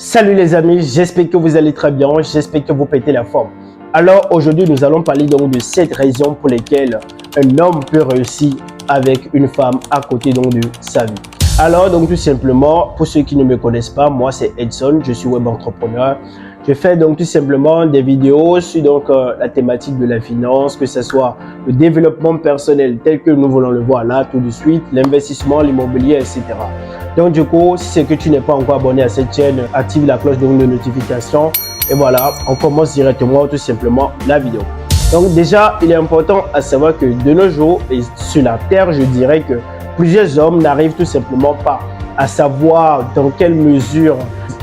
Salut les amis, j'espère que vous allez très bien, j'espère que vous pétez la forme. Alors aujourd'hui nous allons parler donc de 7 raisons pour lesquelles un homme peut réussir avec une femme à côté donc de sa vie. Alors donc tout simplement, pour ceux qui ne me connaissent pas, moi c'est Edson, je suis web entrepreneur. Je fais donc tout simplement des vidéos sur donc la thématique de la finance, que ce soit le développement personnel tel que nous voulons le voir là tout de suite, l'investissement, l'immobilier, etc. Donc du coup, si c'est que tu n'es pas encore abonné à cette chaîne, active la cloche de notification et voilà, on commence directement tout simplement la vidéo. Donc déjà, il est important à savoir que de nos jours et sur la terre, je dirais que plusieurs hommes n'arrivent tout simplement pas à savoir dans quelle mesure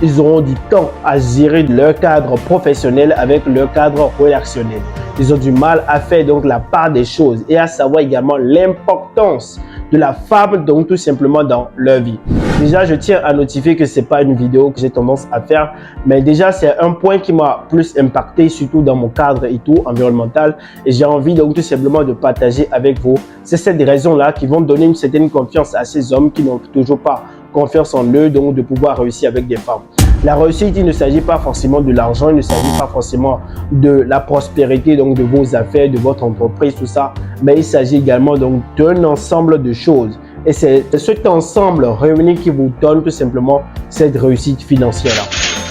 ils auront du temps à gérer leur cadre professionnel avec leur cadre relationnel. Ils ont du mal à faire donc la part des choses et à savoir également l'importance de la femme donc tout simplement dans leur vie. Déjà, je tiens à notifier que c'est pas une vidéo que j'ai tendance à faire, mais déjà c'est un point qui m'a plus impacté, surtout dans mon cadre et tout environnemental, et j'ai envie donc tout simplement de partager avec vous. C'est cette raison-là qui vont donner une certaine confiance à ces hommes qui n'ont toujours pas confiance en eux, donc de pouvoir réussir avec des femmes. La réussite, il ne s'agit pas forcément de l'argent, il ne s'agit pas forcément de la prospérité, donc de vos affaires, de votre entreprise, tout ça, mais il s'agit également donc d'un ensemble de choses. Et c'est cet ensemble réuni qui vous donne tout simplement cette réussite financière-là.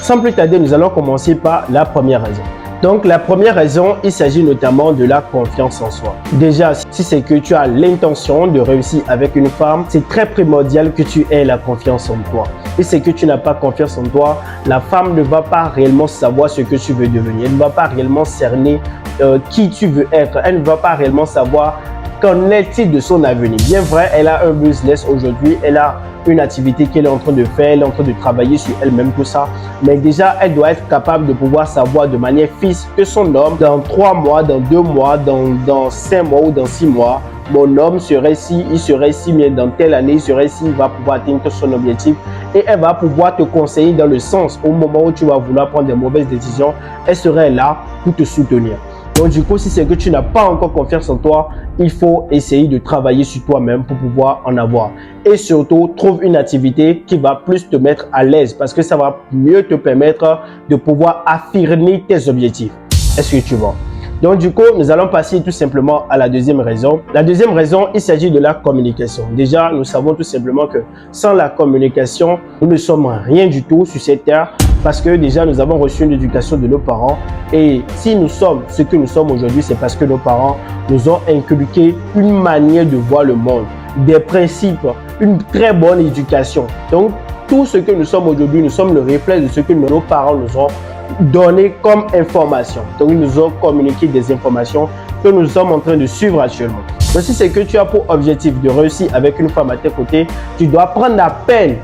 Sans plus tarder, nous allons commencer par la première raison. Donc, la première raison, il s'agit notamment de la confiance en soi. Déjà, si c'est que tu as l'intention de réussir avec une femme, c'est très primordial que tu aies la confiance en toi. Et c'est que tu n'as pas confiance en toi, la femme ne va pas réellement savoir ce que tu veux devenir. Elle ne va pas réellement cerner qui tu veux être. Elle ne va pas réellement savoir qu'en est-il de son avenir. Bien vrai, elle a un business aujourd'hui, elle a une activité qu'elle est en train de faire, elle est en train de travailler sur elle-même, tout ça. Mais déjà, elle doit être capable de pouvoir savoir de manière fixe que son homme, dans 3 mois, dans 2 mois, dans 5 mois ou dans 6 mois, mon homme serait ici, il serait ici, mais dans telle année, il serait ici, il va pouvoir atteindre son objectif. Et elle va pouvoir te conseiller dans le sens, au moment où tu vas vouloir prendre des mauvaises décisions, elle serait là pour te soutenir. Donc du coup, si c'est que tu n'as pas encore confiance en toi, il faut essayer de travailler sur toi-même pour pouvoir en avoir. Et surtout, trouve une activité qui va plus te mettre à l'aise parce que ça va mieux te permettre de pouvoir affirmer tes objectifs. Est-ce que tu vois? Donc du coup, nous allons passer tout simplement à la deuxième raison. La deuxième raison, il s'agit de la communication. Déjà, nous savons tout simplement que sans la communication, nous ne sommes rien du tout sur cette terre parce que déjà, nous avons reçu une éducation de nos parents. Et si nous sommes ce que nous sommes aujourd'hui, c'est parce que nos parents nous ont inculqué une manière de voir le monde, des principes, une très bonne éducation. Donc, tout ce que nous sommes aujourd'hui, nous sommes le reflet de ce que nos parents nous ont donné comme information. Donc, ils nous ont communiqué des informations que nous sommes en train de suivre actuellement. Donc, si c'est que tu as pour objectif de réussir avec une femme à tes côtés, tu dois prendre la peine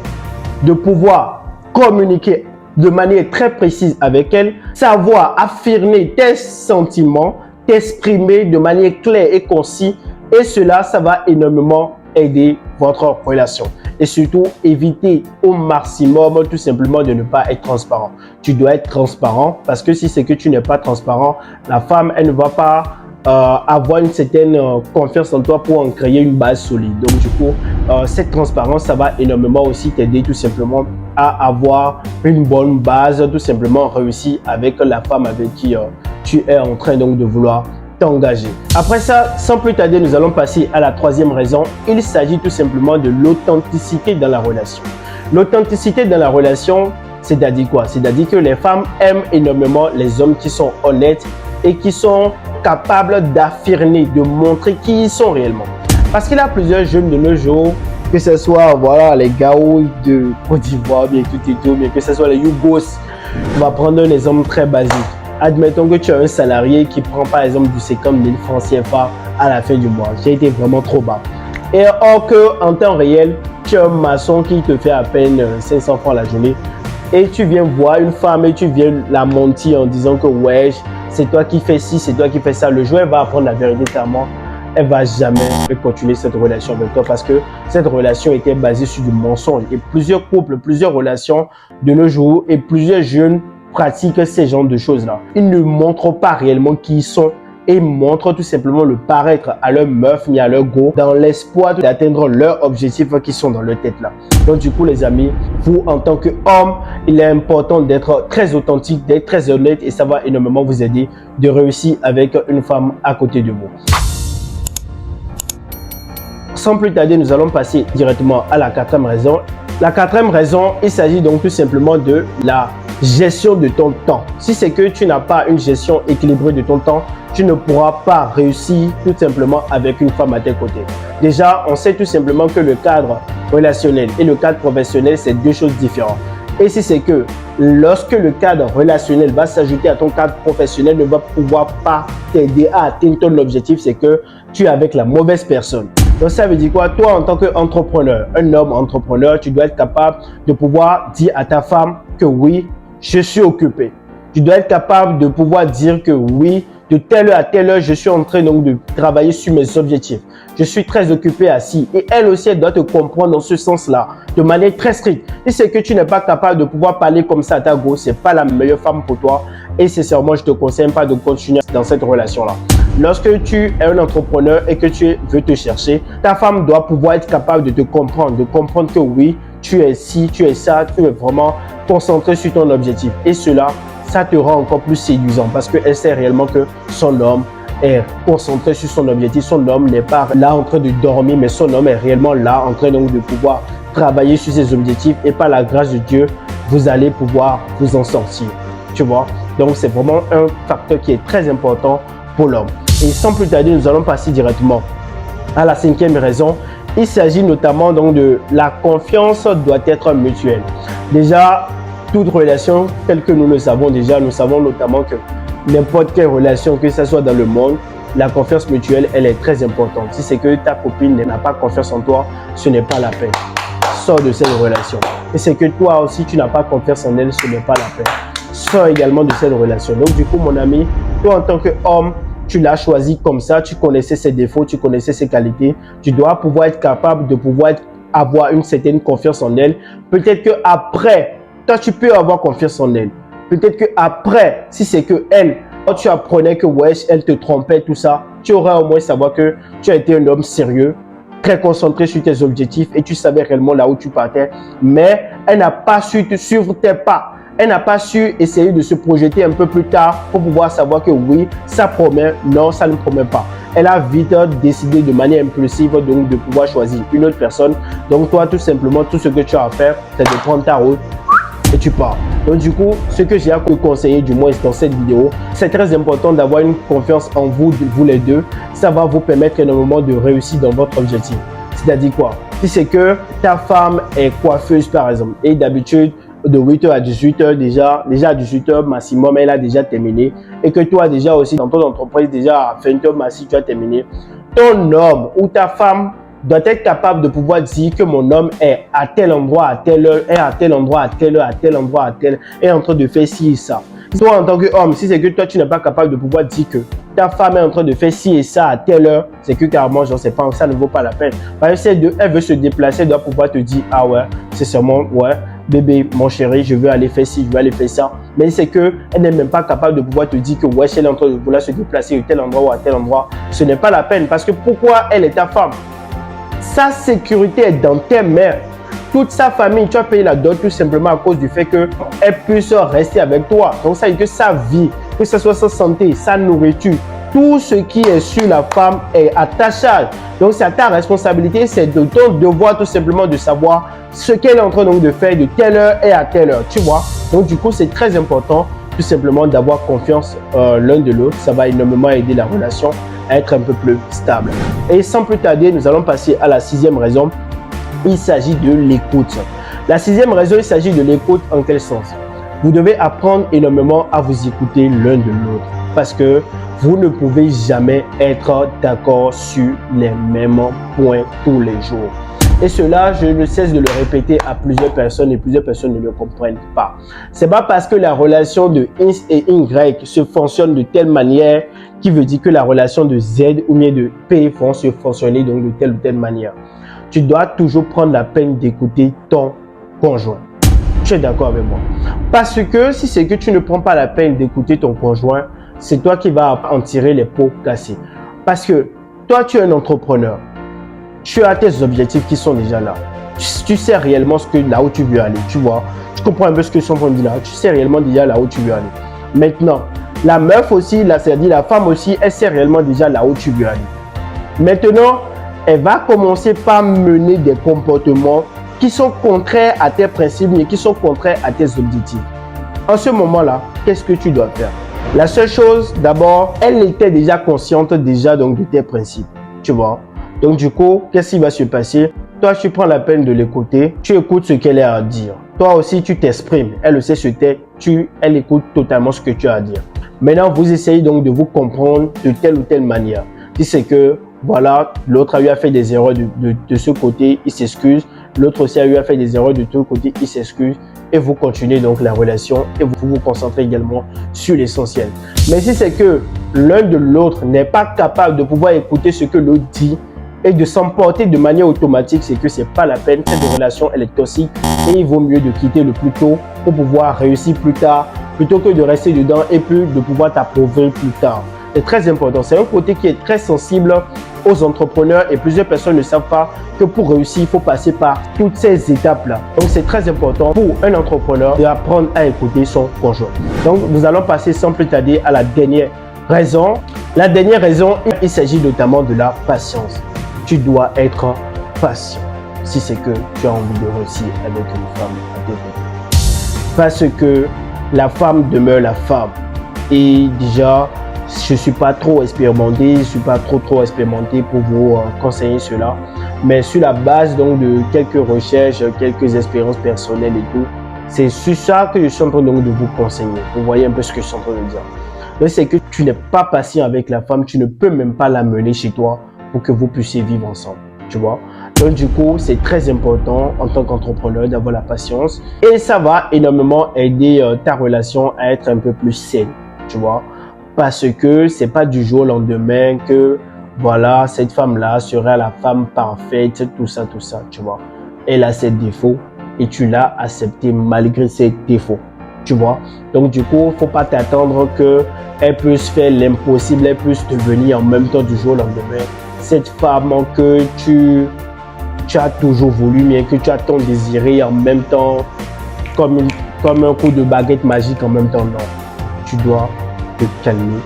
de pouvoir communiquer de manière très précise avec elle, savoir affirmer tes sentiments, t'exprimer de manière claire et concise, et cela, ça va énormément aider votre relation. Et surtout, éviter au maximum tout simplement de ne pas être transparent. Tu dois être transparent parce que si c'est que tu n'es pas transparent, la femme, elle ne va pas avoir une certaine confiance en toi pour en créer une base solide. Donc du coup, cette transparence, ça va énormément aussi t'aider tout simplement à avoir une bonne base, tout simplement réussir avec la femme avec qui tu es en train donc de vouloir t'engager. Après ça, sans plus tarder, nous allons passer à la troisième raison. Il s'agit tout simplement de l'authenticité dans la relation. L'authenticité dans la relation, c'est-à-dire quoi? C'est-à-dire que les femmes aiment énormément les hommes qui sont honnêtes et qui sont capables d'affirmer, de montrer qui ils sont réellement. Parce qu'il y a plusieurs jeunes de nos jours, que ce soit voilà, les Gao de Côte d'Ivoire, bien tout, mais que ce soit les Yougos, on va prendre un exemple très basique. Admettons que tu as un salarié qui prend par exemple du 50 000 francs CFA à la fin du mois. J'ai été vraiment trop bas. Et or qu'en temps réel, tu as un maçon qui te fait à peine 500 francs la journée. Et tu viens voir une femme et tu viens la mentir en disant que ouais, c'est toi qui fais ci, c'est toi qui fais ça. Le jour, elle va apprendre la vérité clairement. Elle va jamais continuer cette relation avec toi parce que cette relation était basée sur du mensonge. Et plusieurs couples, plusieurs relations de nos jours et plusieurs jeunes pratiquent ces genres de choses-là. Ils ne montrent pas réellement qui ils sont et montrent tout simplement le paraître à leur meuf ni à leur go dans l'espoir d'atteindre leurs objectifs qui sont dans leur tête là. Donc du coup les amis, vous en tant qu'homme, il est important d'être très authentique, d'être très honnête et ça va énormément vous aider de réussir avec une femme à côté de vous. Sans plus tarder, nous allons passer directement à la quatrième raison. La quatrième raison, il s'agit donc tout simplement de la gestion de ton temps. Si c'est que tu n'as pas une gestion équilibrée de ton temps, tu ne pourras pas réussir tout simplement avec une femme à tes côtés. Déjà, on sait tout simplement que le cadre relationnel et le cadre professionnel, c'est deux choses différentes. Et si c'est que lorsque le cadre relationnel va s'ajouter à ton cadre professionnel, ne va pouvoir pas t'aider à atteindre ton objectif, c'est que tu es avec la mauvaise personne. Donc ça veut dire quoi? Toi en tant qu'entrepreneur, un homme entrepreneur, tu dois être capable de pouvoir dire à ta femme que oui, je suis occupé. Tu dois être capable de pouvoir dire que oui, de telle heure à telle heure, je suis en train donc de travailler sur mes objectifs. Je suis très occupé assis. Et elle aussi, elle doit te comprendre dans ce sens-là, de manière très stricte. Et c'est que tu n'es pas capable de pouvoir parler comme ça à ta go, c'est pas la meilleure femme pour toi. Et sincèrement, je te conseille pas de continuer dans cette relation-là. Lorsque tu es un entrepreneur et que tu veux te chercher, ta femme doit pouvoir être capable de te comprendre, de comprendre que oui, tu es ci, tu es ça, tu es vraiment concentré sur ton objectif. Et cela, ça te rend encore plus séduisant parce qu'elle sait réellement que son homme est concentré sur son objectif. Son homme n'est pas là en train de dormir, mais son homme est réellement là en train donc de pouvoir travailler sur ses objectifs et par la grâce de Dieu, vous allez pouvoir vous en sortir. Tu vois? Donc, c'est vraiment un facteur qui est très important pour l'homme. Et sans plus tarder, nous allons passer directement à la cinquième raison. Il s'agit notamment donc de la confiance doit être mutuelle. Déjà, toute relation telle que nous le savons déjà, nous savons notamment que n'importe quelle relation, que ce soit dans le monde, la confiance mutuelle, elle est très importante. Si c'est que ta copine n'a pas confiance en toi, ce n'est pas la peine. Sors de cette relation. Et c'est que toi aussi, tu n'as pas confiance en elle, ce n'est pas la peine. Sors également de cette relation. Donc du coup, mon ami, toi en tant qu'homme, tu l'as choisi comme ça, tu connaissais ses défauts, tu connaissais ses qualités. Tu dois pouvoir être capable de pouvoir avoir une certaine confiance en elle. Peut-être qu'après, toi, tu peux avoir confiance en elle. Peut-être qu'après, si c'est que elle, quand tu apprenais que ouais, elle te trompait, tout ça, tu aurais au moins savoir que tu as été un homme sérieux, très concentré sur tes objectifs et tu savais réellement là où tu partais. Mais elle n'a pas su te suivre tes pas. Elle n'a pas su essayer de se projeter un peu plus tard pour pouvoir savoir que oui, ça promet, non, ça ne promet pas. Elle a vite décidé de manière impulsive donc de pouvoir choisir une autre personne. Donc toi, tout simplement, tout ce que tu as à faire, c'est de prendre ta route et tu pars. Donc du coup, ce que j'ai à vous conseiller du moins dans cette vidéo, c'est très important d'avoir une confiance en vous, vous les deux. Ça va vous permettre énormément de réussir dans votre objectif. C'est-à-dire quoi? Si c'est que ta femme est coiffeuse par exemple et d'habitude, de 8h à 18h déjà à 18h maximum, elle a déjà terminé et que toi déjà aussi dans ton entreprise déjà à 20h maximum, tu as terminé. Ton homme ou ta femme doit être capable de pouvoir dire que mon homme est à tel endroit, à telle heure, est à tel endroit, à telle heure, à tel endroit, à tel, est en train de faire ci et ça. Toi en tant qu'homme, si c'est que toi tu n'es pas capable de pouvoir dire que ta femme est en train de faire ci et ça à telle heure, c'est que carrément, je ne sais pas, ça ne vaut pas la peine. Parce que elle veut se déplacer, elle doit pouvoir te dire, ah ouais, c'est seulement, ouais, bébé, mon chéri, je veux aller faire ci, je veux aller faire ça. Mais c'est que elle n'est même pas capable de pouvoir te dire que ouais, si elle est en train de vouloir se déplacer à tel endroit ou à tel endroit, ce n'est pas la peine. Parce que pourquoi elle est ta femme? Sa sécurité est dans tes mains. Toute sa famille, tu as payé la dot tout simplement à cause du fait qu'elle puisse rester avec toi. Donc ça veut dire que sa vie, que ce soit sa santé, sa nourriture, tout ce qui est sur la femme est à ta charge. Donc c'est à ta responsabilité, c'est de ton devoir tout simplement de savoir ce qu'elle est en train donc de faire de telle heure et à telle heure, tu vois. Donc du coup, c'est très important tout simplement d'avoir confiance l'un de l'autre. Ça va énormément aider la relation à être un peu plus stable. Et sans plus tarder, nous allons passer à la sixième raison. Il s'agit de l'écoute. La sixième raison, il s'agit de l'écoute en quel sens? Vous devez apprendre énormément à vous écouter l'un de l'autre parce que vous ne pouvez jamais être d'accord sur les mêmes points tous les jours. Et cela, je ne cesse de le répéter à plusieurs personnes et plusieurs personnes ne le comprennent pas. C'est pas parce que la relation de X et Y se fonctionne de telle manière qui veut dire que la relation de Z ou bien de P vont se fonctionner donc de telle ou telle manière. Tu dois toujours prendre la peine d'écouter ton conjoint. Tu es d'accord avec moi? Parce que si c'est que tu ne prends pas la peine d'écouter ton conjoint, c'est toi qui vas en tirer les pots cassés. Parce que toi, tu es un entrepreneur. Tu as tes objectifs qui sont déjà là. tu sais réellement là où tu veux aller, tu vois. Tu comprends un peu ce que je suis en train de dire là. Tu sais réellement déjà là où tu veux aller. Maintenant, la meuf aussi, c'est-à-dire la femme aussi, elle sait réellement déjà là où tu veux aller. Maintenant, elle va commencer par mener des comportements qui sont contraires à tes principes, mais qui sont contraires à tes objectifs. En ce moment-là, qu'est-ce que tu dois faire? La seule chose, d'abord, elle était déjà consciente déjà donc de tes principes, tu vois. Donc du coup, qu'est-ce qui va se passer? Toi, tu prends la peine de l'écouter, tu écoutes ce qu'elle a à dire. Toi aussi, tu t'exprimes. Elle le sait se tait, elle écoute totalement ce que tu as à dire. Maintenant, vous essayez donc de vous comprendre de telle ou telle manière. Si c'est que, voilà, l'autre a eu à faire des erreurs de ce côté, il s'excuse. L'autre aussi a eu à faire des erreurs de tout côté, il s'excuse. Et vous continuez donc la relation et vous vous concentrez également sur l'essentiel. Mais si c'est que l'un de l'autre n'est pas capable de pouvoir écouter ce que l'autre dit et de s'emporter de manière automatique, c'est que c'est pas la peine. Cette relation, elle est toxique et il vaut mieux de quitter le plus tôt pour pouvoir réussir plus tard, plutôt que de rester dedans et puis de pouvoir t'approuvrir plus tard. C'est très important. C'est un côté qui est très sensible aux entrepreneurs et plusieurs personnes ne savent pas que pour réussir, il faut passer par toutes ces étapes-là. Donc, c'est très important pour un entrepreneur d'apprendre à écouter son conjoint. Donc, nous allons passer sans plus tarder à la dernière raison. La dernière raison, il s'agit notamment de la patience. Tu dois être patient si c'est que tu as envie de réussir avec une femme à tes côtés. Parce que la femme demeure la femme. Et déjà, je ne suis pas trop expérimenté, je ne suis pas trop expérimenté pour vous conseiller cela. Mais sur la base donc de quelques recherches, quelques expériences personnelles et tout, c'est sur ça que je suis en train donc de vous conseiller. Vous voyez un peu ce que je suis en train de dire. Donc c'est que tu n'es pas patient avec la femme, tu ne peux même pas la mener chez toi pour que vous puissiez vivre ensemble, tu vois. Donc du coup, c'est très important en tant qu'entrepreneur d'avoir la patience et ça va énormément aider ta relation à être un peu plus saine, tu vois. Parce que c'est pas du jour au lendemain que voilà, cette femme-là sera la femme parfaite, tout ça, tu vois. Elle a ses défauts et tu l'as accepté malgré ses défauts, tu vois. Donc du coup, faut pas t'attendre qu'elle puisse faire l'impossible, elle puisse devenir en même temps du jour au lendemain cette femme que tu as toujours voulu, mais que tu as tant désiré en même temps, comme un coup de baguette magique en même temps. Non, tu dois te calmer,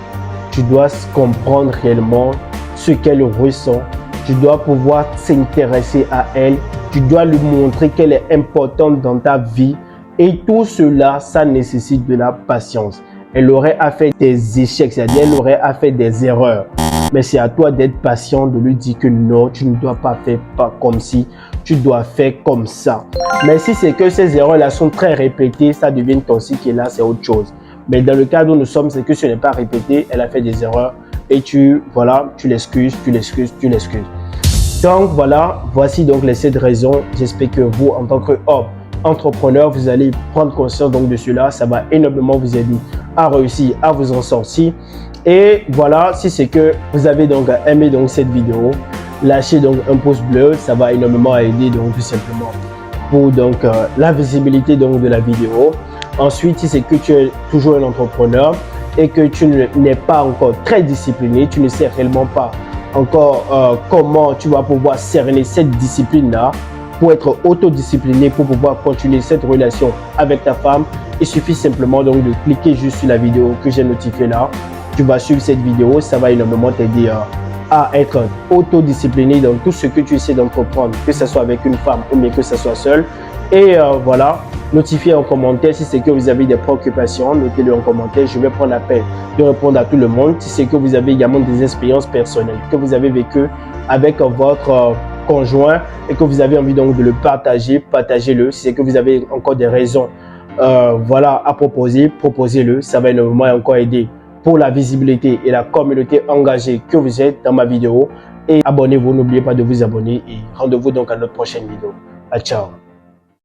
tu dois comprendre réellement ce qu'elle ressent, tu dois pouvoir s'intéresser à elle, tu dois lui montrer qu'elle est importante dans ta vie et tout cela, ça nécessite de la patience. Elle aurait à faire des échecs, c'est-à-dire elle aurait à faire des erreurs. Mais c'est à toi d'être patient, de lui dire que non, tu ne dois pas faire comme si, tu dois faire comme ça. Mais si c'est que ces erreurs-là sont très répétées, ça devient toxique et là, c'est autre chose. Mais dans le cas où nous sommes, c'est que ce n'est pas répété, elle a fait des erreurs et tu l'excuses. Donc voilà, voici donc les 7 raisons. J'espère que vous, en tant qu'homme entrepreneur, vous allez prendre conscience donc de cela. Ça va énormément vous aider à réussir, à vous en sortir. Et voilà, si c'est que vous avez donc aimé donc cette vidéo, lâchez donc un pouce bleu, ça va énormément aider donc tout simplement pour donc la visibilité donc de la vidéo. Ensuite, si c'est que tu es toujours un entrepreneur et que tu n'es pas encore très discipliné, tu ne sais réellement pas encore comment tu vas pouvoir cerner cette discipline-là pour être autodiscipliné, pour pouvoir continuer cette relation avec ta femme, il suffit simplement donc de cliquer juste sur la vidéo que j'ai notifiée là. Tu vas suivre cette vidéo, ça va énormément t'aider à être autodiscipliné dans tout ce que tu essaies d'entreprendre, que ce soit avec une femme ou bien que ce soit seul. Et voilà, notifiez en commentaire si c'est que vous avez des préoccupations, notez-le en commentaire, je vais prendre la peine de répondre à tout le monde. Si c'est que vous avez également des expériences personnelles que vous avez vécues avec votre conjoint et que vous avez envie donc de le partager, partagez-le. Si c'est que vous avez encore des raisons voilà, à proposer, proposez-le, ça va énormément encore aider pour la visibilité et la communauté engagée que vous êtes dans ma vidéo. Et abonnez-vous, n'oubliez pas de vous abonner et rendez-vous donc à notre prochaine vidéo. Ciao.